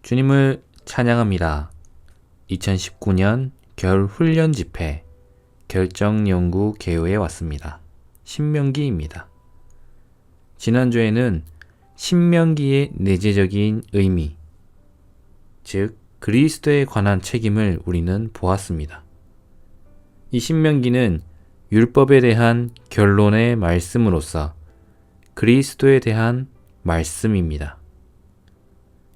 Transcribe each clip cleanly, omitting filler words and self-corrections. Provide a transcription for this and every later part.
주님을 찬양합니다. 2019년 겨울 훈련 집회 결정연구 개요에 왔습니다. 신명기입니다. 지난주에는 신명기의 내재적인 의미, 즉 그리스도에 관한 책임을 우리는 보았습니다. 이 신명기는 율법에 대한 결론의 말씀으로서 그리스도에 대한 말씀입니다.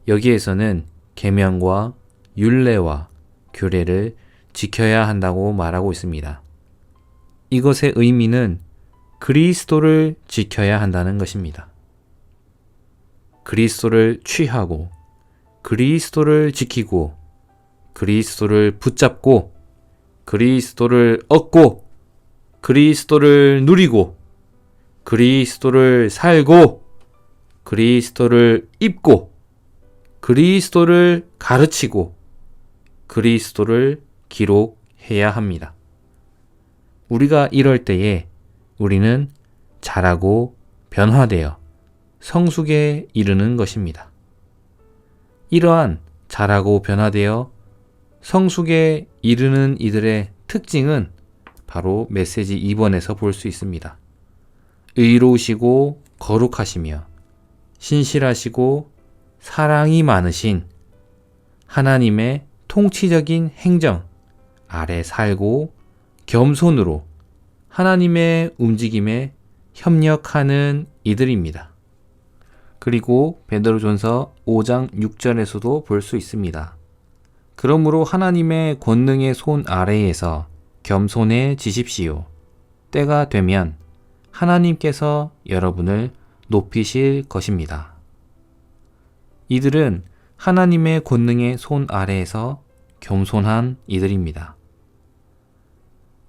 여기에서는 계명과 율례와 규례를 지켜야 한다고 말하고 있습니다. 이것의 의미는 그리스도를 지켜야 한다는 것입니다. 그리스도를 취하고 그리스도를 지키고 그리스도를 붙잡고 그리스도를 얻고 그리스도를 누리고 그리스도를 살고 그리스도를 입고 그리스도를 가르치고 그리스도를 기록해야 합니다. 우리가 이럴 때에 우리는 자라고 변화되어 성숙에 이르는 것입니다. 이러한 자라고 변화되어 성숙에 이르는 이들의 특징은 바로 메시지 2번에서 볼 수 있습니다. 의로우시고 거룩하시며 신실하시고 사랑이 많으신 하나님의 통치적인 행정 아래 살고 겸손으로 하나님의 움직임에 협력하는 이들입니다. 그리고 베드로전서 5장 6절에서도 볼 수 있습니다. 그러므로 하나님의 권능의 손 아래에서 겸손해지십시오. 때가 되면 하나님께서 여러분을 높이실 것입니다. 이들은 하나님의 권능의 손 아래에서 겸손한 이들입니다.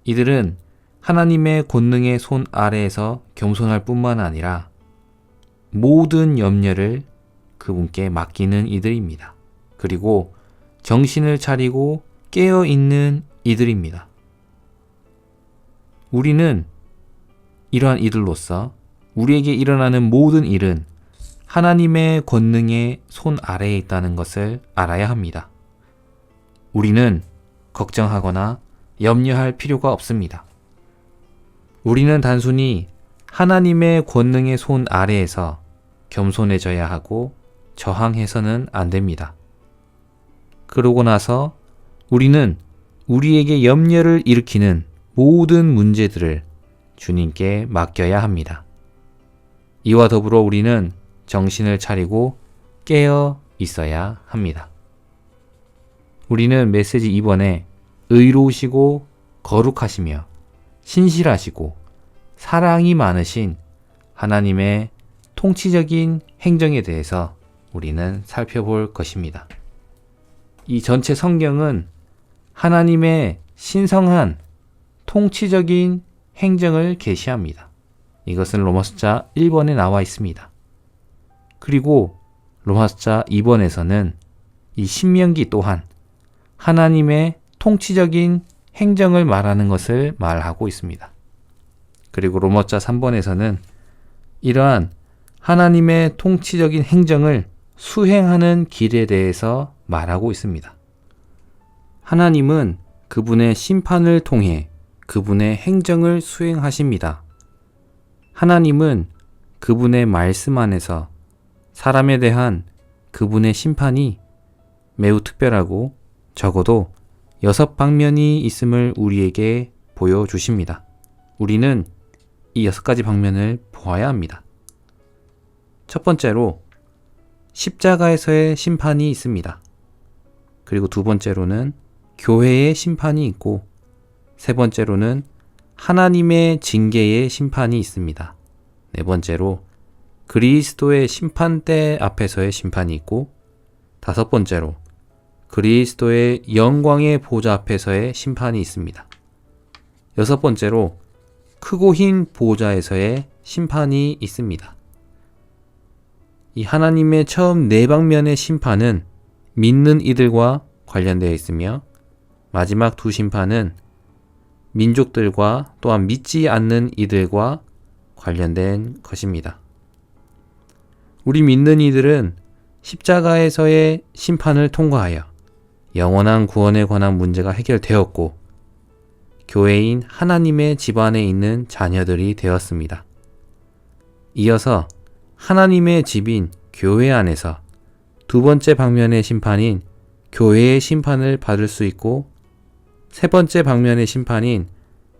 이들은 하나님의 권능의 손 아래에서 겸손할 뿐만 아니라 모든 염려를 그분께 맡기는 이들입니다. 그리고 정신을 차리고 깨어있는 이들입니다. 우리는 이러한 이들로서 우리에게 일어나는 모든 일은 하나님의 권능의 손 아래에 있다는 것을 알아야 합니다. 우리는 걱정하거나 염려할 필요가 없습니다. 우리는 단순히 하나님의 권능의 손 아래에서 겸손해져야 하고 저항해서는 안 됩니다. 그러고 나서 우리는 우리에게 염려를 일으키는 모든 문제들을 주님께 맡겨야 합니다. 이와 더불어 우리는 정신을 차리고 깨어 있어야 합니다. 우리는 메시지 2번에 의로우시고 거룩하시며 신실하시고 사랑이 많으신 하나님의 통치적인 행정에 대해서 우리는 살펴볼 것입니다. 이 전체 성경은 하나님의 신성한 통치적인 행정을 계시합니다. 이것은 로마서자 1번에 나와 있습니다. 그리고 로마서자 2번에서는 이 신명기 또한 하나님의 통치적인 행정을 말하는 것을 말하고 있습니다. 그리고 로마서자 3번에서는 이러한 하나님의 통치적인 행정을 수행하는 길에 대해서 말하고 있습니다. 하나님은 그분의 심판을 통해 그분의 행정을 수행하십니다. 하나님은 그분의 말씀 안에서 사람에 대한 그분의 심판이 매우 특별하고 적어도 6방면이 있음을 우리에게 보여주십니다. 우리는 이 6가지 방면을 보아야 합니다. 첫 번째로 십자가에서의 심판이 있습니다. 그리고 두 번째로는 교회의 심판이 있고 세 번째로는 하나님의 징계의 심판이 있습니다. 네 번째로 그리스도의 심판대 앞에서의 심판이 있고 다섯 번째로 그리스도의 영광의 보좌 앞에서의 심판이 있습니다. 여섯 번째로 크고 흰 보좌에서의 심판이 있습니다. 이 하나님의 처음 네 방면의 심판은 믿는 이들과 관련되어 있으며 마지막 두 심판은 민족들과 또한 믿지 않는 이들과 관련된 것입니다. 우리 믿는 이들은 십자가에서의 심판을 통과하여 영원한 구원에 관한 문제가 해결되었고 교회인 하나님의 집안에 있는 자녀들이 되었습니다. 이어서 하나님의 집인 교회 안에서 두 번째 방면의 심판인 교회의 심판을 받을 수 있고 세 번째 방면의 심판인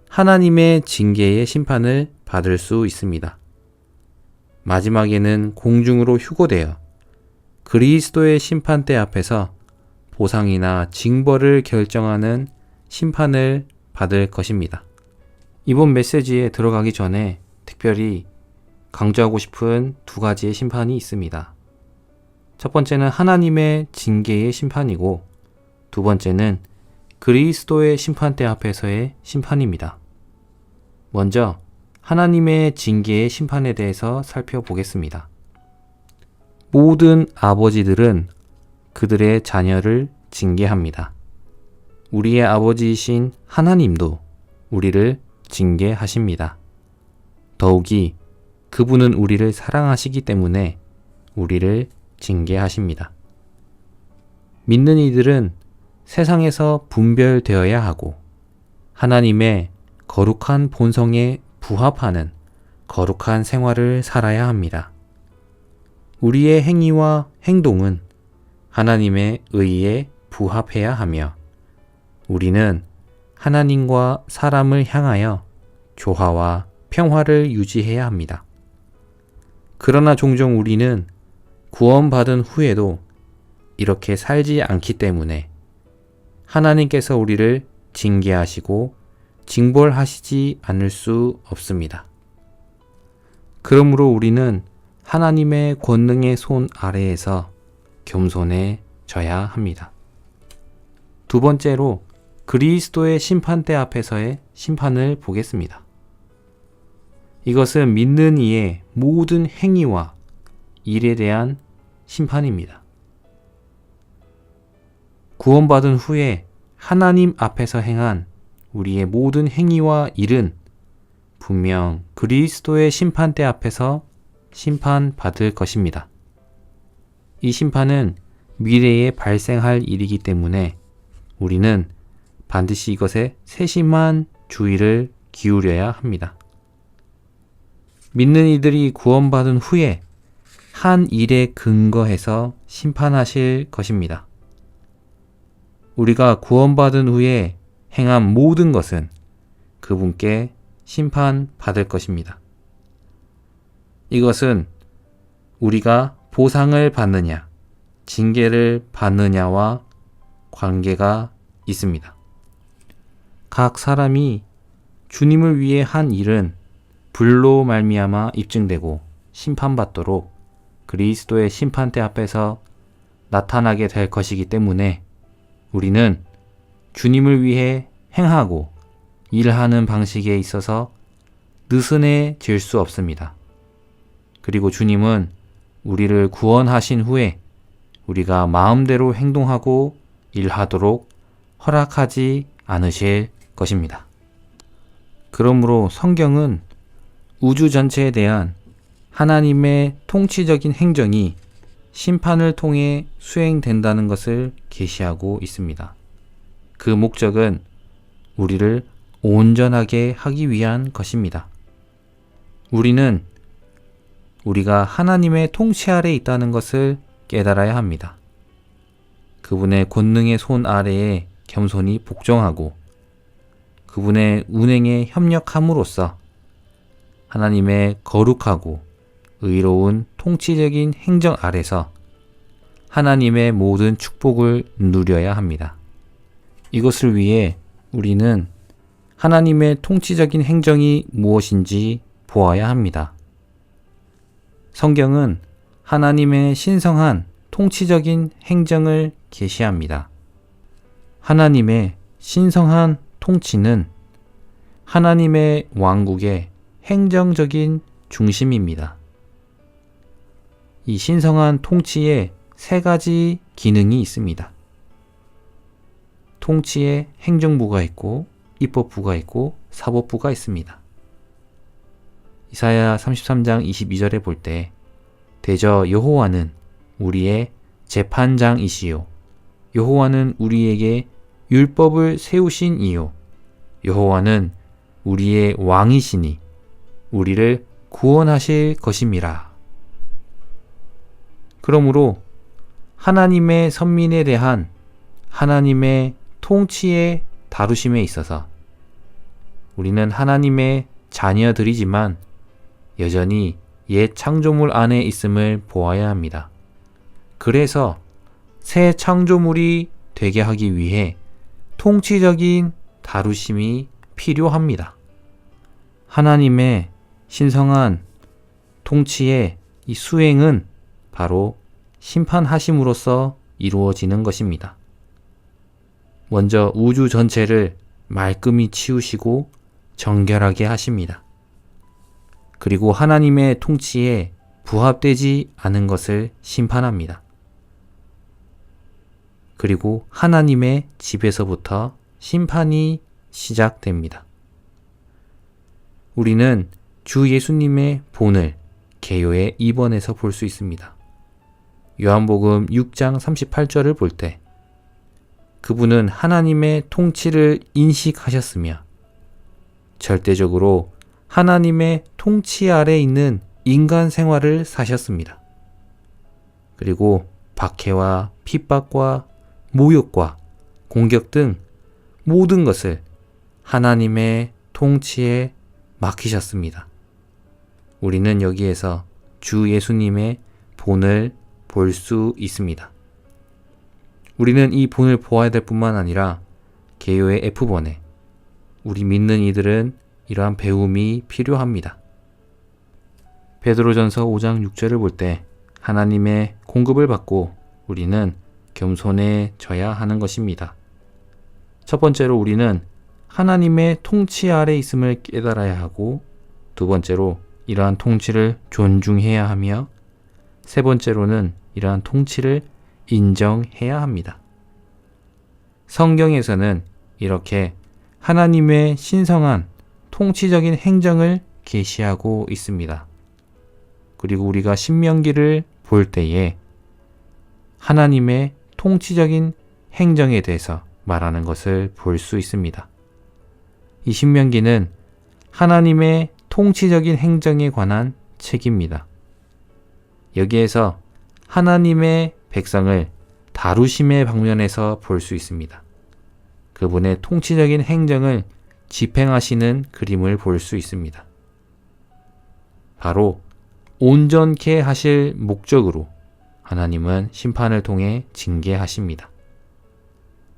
하나님의 징계의 심판을 받을 수 있습니다. 마지막에는 공중으로 휴고되어 그리스도의 심판대 앞에서 보상이나 징벌을 결정하는 심판을 받을 것입니다. 이번 메시지에 들어가기 전에 특별히 강조하고 싶은 두 가지의 심판이 있습니다. 첫 번째는 하나님의 징계의 심판이고 두 번째는 그리스도의 심판대 앞에서의 심판입니다. 먼저 하나님의 징계의 심판에 대해서 살펴보겠습니다. 모든 아버지들은 그들의 자녀를 징계합니다. 우리의 아버지이신 하나님도 우리를 징계하십니다. 더욱이 그분은 우리를 사랑하시기 때문에 우리를 징계하십니다. 믿는 이들은 세상에서 분별되어야 하고 하나님의 거룩한 본성에 부합하는 거룩한 생활을 살아야 합니다. 우리의 행위와 행동은 하나님의 의에 부합해야 하며 우리는 하나님과 사람을 향하여 조화와 평화를 유지해야 합니다. 그러나 종종 우리는 구원받은 후에도 이렇게 살지 않기 때문에 하나님께서 우리를 징계하시고 징벌하시지 않을 수 없습니다. 그러므로 우리는 하나님의 권능의 손 아래에서 겸손해져야 합니다. 두 번째로 그리스도의 심판대 앞에서의 심판을 보겠습니다. 이것은 믿는 이의 모든 행위와 일에 대한 심판입니다. 구원받은 후에 하나님 앞에서 행한 우리의 모든 행위와 일은 분명 그리스도의 심판대 앞에서 심판받을 것입니다. 이 심판은 미래에 발생할 일이기 때문에 우리는 반드시 이것에 세심한 주의를 기울여야 합니다. 믿는 이들이 구원받은 후에 한 일에 근거해서 심판하실 것입니다. 우리가 구원받은 후에 행한 모든 것은 그분께 심판받을 것입니다. 이것은 우리가 보상을 받느냐, 징계를 받느냐와 관계가 있습니다. 각 사람이 주님을 위해 한 일은 불로 말미암아 입증되고 심판받도록 그리스도의 심판대 앞에서 나타나게 될 것이기 때문에 우리는 주님을 위해 행하고 일하는 방식에 있어서 느슨해질 수 없습니다. 그리고 주님은 우리를 구원하신 후에 우리가 마음대로 행동하고 일하도록 허락하지 않으실 것입니다. 그러므로 성경은 우주 전체에 대한 하나님의 통치적인 행정이 심판을 통해 수행된다는 것을 계시하고 있습니다. 그 목적은 우리를 온전하게 하기 위한 것입니다. 우리는 우리가 하나님의 통치 아래에 있다는 것을 깨달아야 합니다. 그분의 권능의 손 아래에 겸손히 복종하고 그분의 운행에 협력함으로써 하나님의 거룩하고 의로운 통치적인 행정 아래서 하나님의 모든 축복을 누려야 합니다. 이것을 위해 우리는 하나님의 통치적인 행정이 무엇인지 보아야 합니다. 성경은 하나님의 신성한 통치적인 행정을 계시합니다. 하나님의 신성한 통치는 하나님의 왕국의 행정적인 중심입니다. 이 신성한 통치에 세 가지 기능이 있습니다. 통치에 행정부가 있고 입법부가 있고 사법부가 있습니다. 이사야 33장 22절에 볼 때 대저 여호와는 우리의 재판장이시요 여호와는 우리에게 율법을 세우신 이요 여호와는 우리의 왕이시니 우리를 구원하실 것임이라. 그러므로 하나님의 선민에 대한 하나님의 통치의 다루심에 있어서 우리는 하나님의 자녀들이지만 여전히 옛 창조물 안에 있음을 보아야 합니다. 그래서 새 창조물이 되게 하기 위해 통치적인 다루심이 필요합니다. 하나님의 신성한 통치의 이 수행은 바로 심판하심으로써 이루어지는 것입니다. 먼저 우주 전체를 말끔히 치우시고 정결하게 하십니다. 그리고 하나님의 통치에 부합되지 않은 것을 심판합니다. 그리고 하나님의 집에서부터 심판이 시작됩니다. 우리는 주 예수님의 본을 개요의 2번에서 볼 수 있습니다. 요한복음 6장 38절을 볼 때 그분은 하나님의 통치를 인식하셨으며 절대적으로 하나님의 통치 아래 있는 인간 생활을 사셨습니다. 그리고 박해와 핍박과 모욕과 공격 등 모든 것을 하나님의 통치에 맡기셨습니다. 우리는 여기에서 주 예수님의 본을 볼 수 있습니다. 우리는 이 본을 보아야 될 뿐만 아니라 개요의 F번에 우리 믿는 이들은 이러한 배움이 필요합니다. 베드로전서 5장 6절을 볼 때 하나님의 공급을 받고 우리는 겸손해져야 하는 것입니다. 첫 번째로 우리는 하나님의 통치 아래 있음을 깨달아야 하고 두 번째로 이러한 통치를 존중해야 하며 세 번째로는 이러한 통치를 인정해야 합니다. 성경에서는 이렇게 하나님의 신성한 통치적인 행정을 계시하고 있습니다. 그리고 우리가 신명기를 볼 때에 하나님의 통치적인 행정에 대해서 말하는 것을 볼 수 있습니다. 이 신명기는 하나님의 통치적인 행정에 관한 책입니다. 여기에서 하나님의 백성을 다루심의 방면에서 볼 수 있습니다. 그분의 통치적인 행정을 집행하시는 그림을 볼 수 있습니다. 바로 온전케 하실 목적으로 하나님은 심판을 통해 징계하십니다.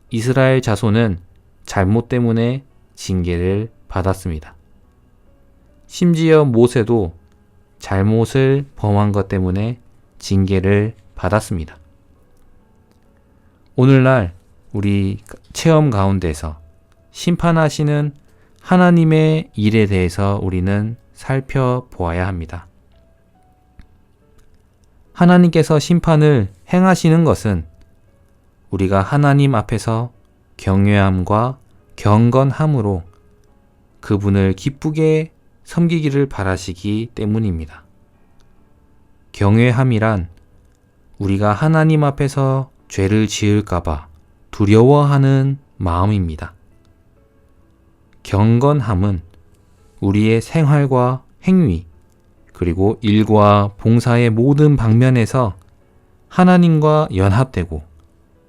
이스라엘 자손은 잘못 때문에 징계를 받았습니다. 심지어 모세도 잘못을 범한 것 때문에 징계를 받았습니다. 오늘날 우리 체험 가운데서 심판하시는 하나님의 일에 대해서 우리는 살펴보아야 합니다. 하나님께서 심판을 행하시는 것은 우리가 하나님 앞에서 경외함과 경건함으로 그분을 기쁘게 섬기기를 바라시기 때문입니다. 경외함이란 우리가 하나님 앞에서 죄를 지을까봐 두려워하는 마음입니다. 경건함은 우리의 생활과 행위, 그리고 일과 봉사의 모든 방면에서 하나님과 연합되고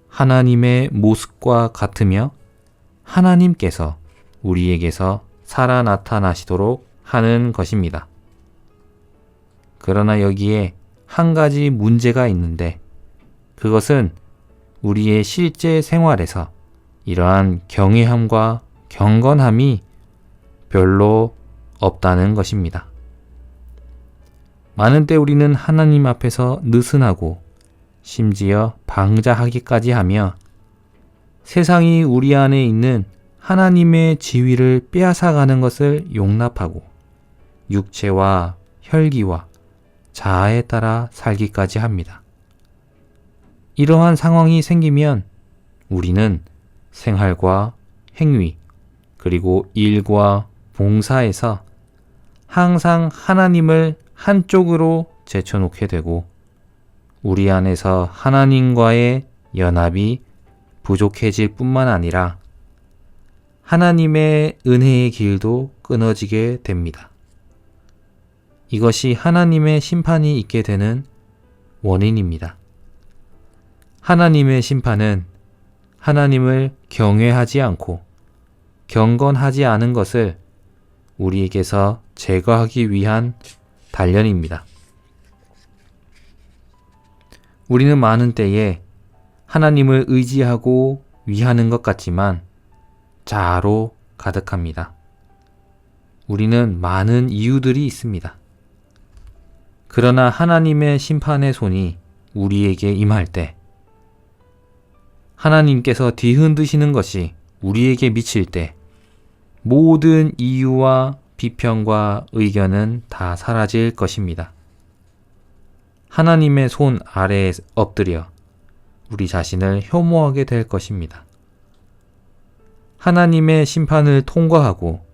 하나님의 모습과 같으며 하나님께서 우리에게서 살아 나타나시도록 하는 것입니다. 그러나 여기에 한 가지 문제가 있는데 그것은 우리의 실제 생활에서 이러한 경외함과 경건함이 별로 없다는 것입니다. 많은 때 우리는 하나님 앞에서 느슨하고 심지어 방자하기까지 하며 세상이 우리 안에 있는 하나님의 지위를 빼앗아가는 것을 용납하고 육체와 혈기와 자아에 따라 살기까지 합니다. 이러한 상황이 생기면 우리는 생활과 행위 그리고 일과 봉사에서 항상 하나님을 한쪽으로 제쳐놓게 되고 우리 안에서 하나님과의 연합이 부족해질 뿐만 아니라 하나님의 은혜의 길도 끊어지게 됩니다. 이것이 하나님의 심판이 있게 되는 원인입니다. 하나님의 심판은 하나님을 경외하지 않고 경건하지 않은 것을 우리에게서 제거하기 위한 단련입니다. 우리는 많은 때에 하나님을 의지하고 위하는 것 같지만 자아로 가득합니다. 우리는 많은 이유들이 있습니다. 그러나 하나님의 심판의 손이 우리에게 임할 때 하나님께서 뒤흔드시는 것이 우리에게 미칠 때 모든 이유와 비평과 의견은 다 사라질 것입니다. 하나님의 손 아래에 엎드려 우리 자신을 혐오하게 될 것입니다. 하나님의 심판을 통과하고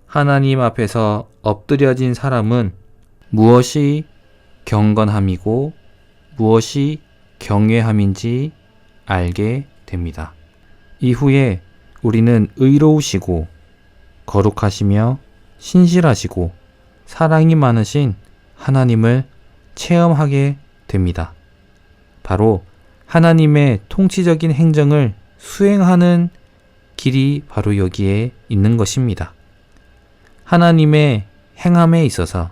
하나님 앞에서 엎드려진 사람은 무엇이 경건함이고 무엇이 경외함인지 알게 됩니다. 이후에 우리는 의로우시고 거룩하시며 신실하시고 사랑이 많으신 하나님을 체험하게 됩니다. 바로 하나님의 통치적인 행정을 수행하는 길이 바로 여기에 있는 것입니다. 하나님의 행함에 있어서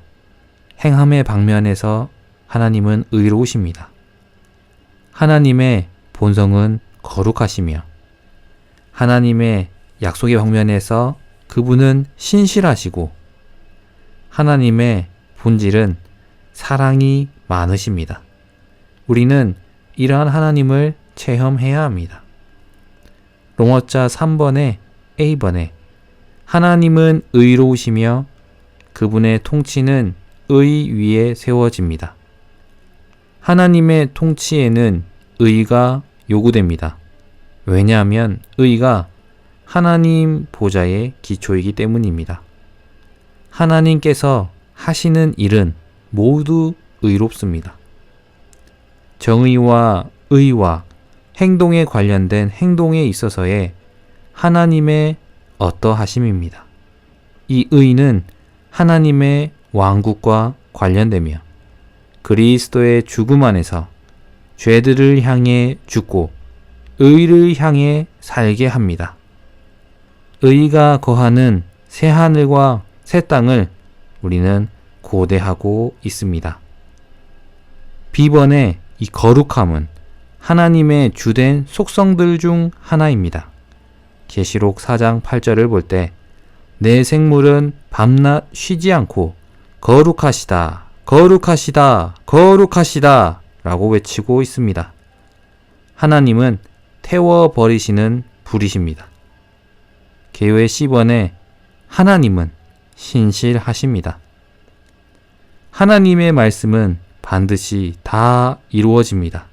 행함의 방면에서 하나님은 의로우십니다. 하나님의 본성은 거룩하시며 하나님의 약속의 방면에서 그분은 신실하시고 하나님의 본질은 사랑이 많으십니다. 우리는 이러한 하나님을 체험해야 합니다. 로마자 3번에 A번에 하나님은 의로우시며 그분의 통치는 의 위에 세워집니다. 하나님의 통치에는 의가 요구됩니다. 왜냐하면 의가 하나님 보좌의 기초이기 때문입니다. 하나님께서 하시는 일은 모두 의롭습니다. 정의와 의와 행동에 관련된 행동에 있어서의 하나님의 어떠하심입니다. 이 의는 하나님의 왕국과 관련되며 그리스도의 죽음 안에서 죄들을 향해 죽고 의를 향해 살게 합니다. 의가 거하는 새 하늘과 새 땅을 우리는 고대하고 있습니다. B번의 이 거룩함은 하나님의 주된 속성들 중 하나입니다. 계시록 4장 8절을 볼 때 내 생물은 밤낮 쉬지 않고 거룩하시다, 거룩하시다, 거룩하시다 라고 외치고 있습니다. 하나님은 태워버리시는 불이십니다. 계율의 C번에 하나님은 신실하십니다. 하나님의 말씀은 반드시 다 이루어집니다.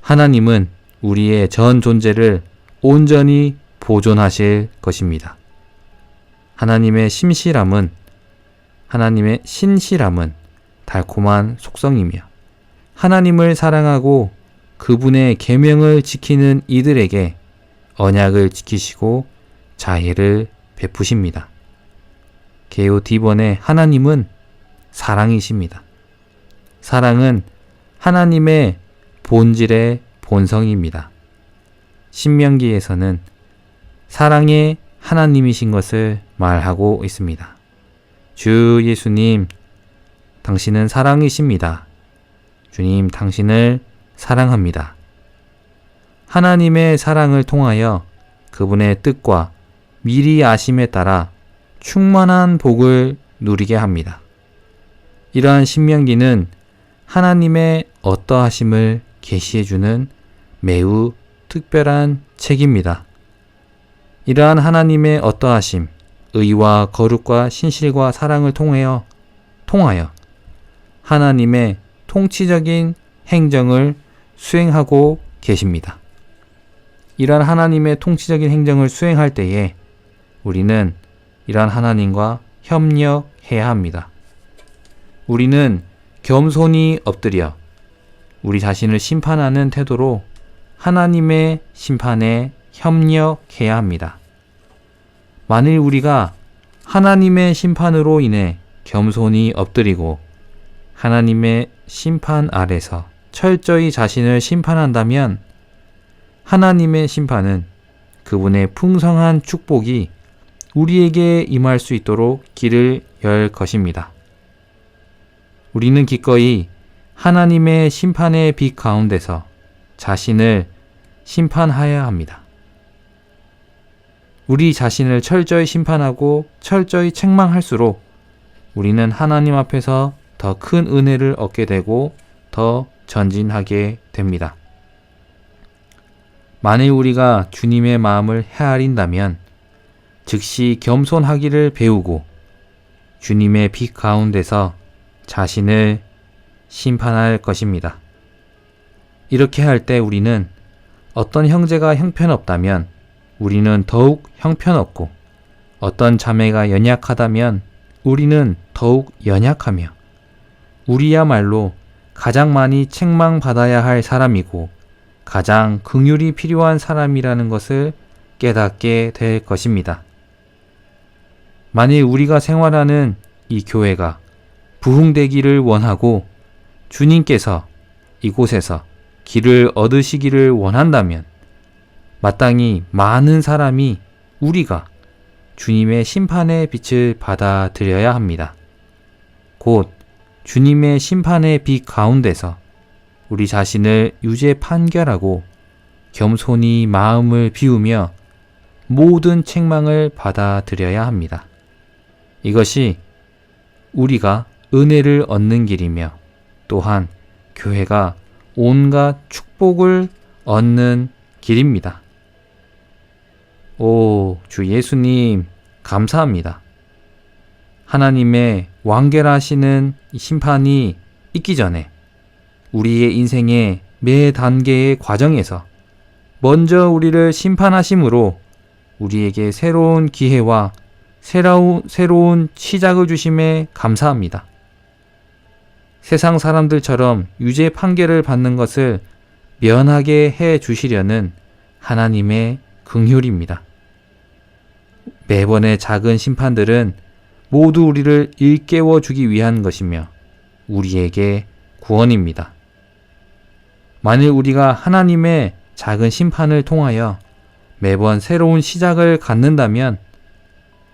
하나님은 우리의 전 존재를 온전히 보존하실 것입니다. 하나님의 신실함은 달콤한 속성이며 하나님을 사랑하고 그분의 계명을 지키는 이들에게 언약을 지키시고 자애를 베푸십니다. 계요 D번의 하나님은 사랑이십니다. 사랑은 하나님의 본질의 본성입니다. 신명기에서는 사랑의 하나님이신 것을 말하고 있습니다. 주 예수님, 당신은 사랑이십니다. 주님, 당신을 사랑합니다. 하나님의 사랑을 통하여 그분의 뜻과 미리 아심에 따라 충만한 복을 누리게 합니다. 이러한 신명기는 하나님의 어떠하심을 계시해주는 매우 특별한 책입니다. 이러한 하나님의 어떠하심, 의와 거룩과 신실과 사랑을 통하여 하나님의 통치적인 행정을 수행하고 계십니다. 이러한 하나님의 통치적인 행정을 수행할 때에 우리는 이러한 하나님과 협력해야 합니다. 우리는 겸손히 엎드려 우리 자신을 심판하는 태도로 하나님의 심판에 협력해야 합니다. 만일 우리가 하나님의 심판으로 인해 겸손히 엎드리고 하나님의 심판 아래서 철저히 자신을 심판한다면 하나님의 심판은 그분의 풍성한 축복이 우리에게 임할 수 있도록 길을 열 것입니다. 우리는 기꺼이 하나님의 심판의 빛 가운데서 자신을 심판하여야 합니다. 우리 자신을 철저히 심판하고 철저히 책망할수록 우리는 하나님 앞에서 더 큰 은혜를 얻게 되고 더 전진하게 됩니다. 만일 우리가 주님의 마음을 헤아린다면 즉시 겸손하기를 배우고 주님의 빛 가운데서 자신을 심판할 것입니다. 이렇게 할 때 우리는 어떤 형제가 형편없다면 우리는 더욱 형편없고 어떤 자매가 연약하다면 우리는 더욱 연약하며 우리야말로 가장 많이 책망받아야 할 사람이고 가장 긍휼이 필요한 사람이라는 것을 깨닫게 될 것입니다. 만일 우리가 생활하는 이 교회가 부흥되기를 원하고 주님께서 이곳에서 길을 얻으시기를 원한다면 마땅히 많은 사람이 우리가 주님의 심판의 빛을 받아들여야 합니다. 곧 주님의 심판의 빛 가운데서 우리 자신을 유죄 판결하고 겸손히 마음을 비우며 모든 책망을 받아들여야 합니다. 이것이 우리가 은혜를 얻는 길이며 또한 교회가 온갖 축복을 얻는 길입니다. 오, 주 예수님, 감사합니다. 하나님의 완결하시는 심판이 있기 전에 우리의 인생의 매 단계의 과정에서 먼저 우리를 심판하심으로 우리에게 새로운 기회와 새로운 시작을 주심에 감사합니다. 세상 사람들처럼 유죄 판결을 받는 것을 면하게 해 주시려는 하나님의 긍휼입니다. 매번의 작은 심판들은 모두 우리를 일깨워 주기 위한 것이며 우리에게 구원입니다. 만일 우리가 하나님의 작은 심판을 통하여 매번 새로운 시작을 갖는다면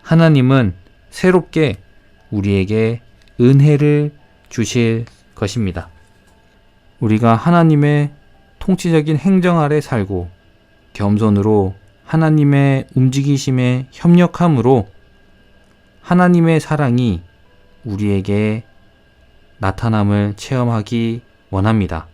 하나님은 새롭게 우리에게 은혜를 주실 것입니다. 우리가 하나님의 통치적인 행정 아래 살고 겸손으로 하나님의 움직이심에 협력함으로 하나님의 사랑이 우리에게 나타남을 체험하기 원합니다.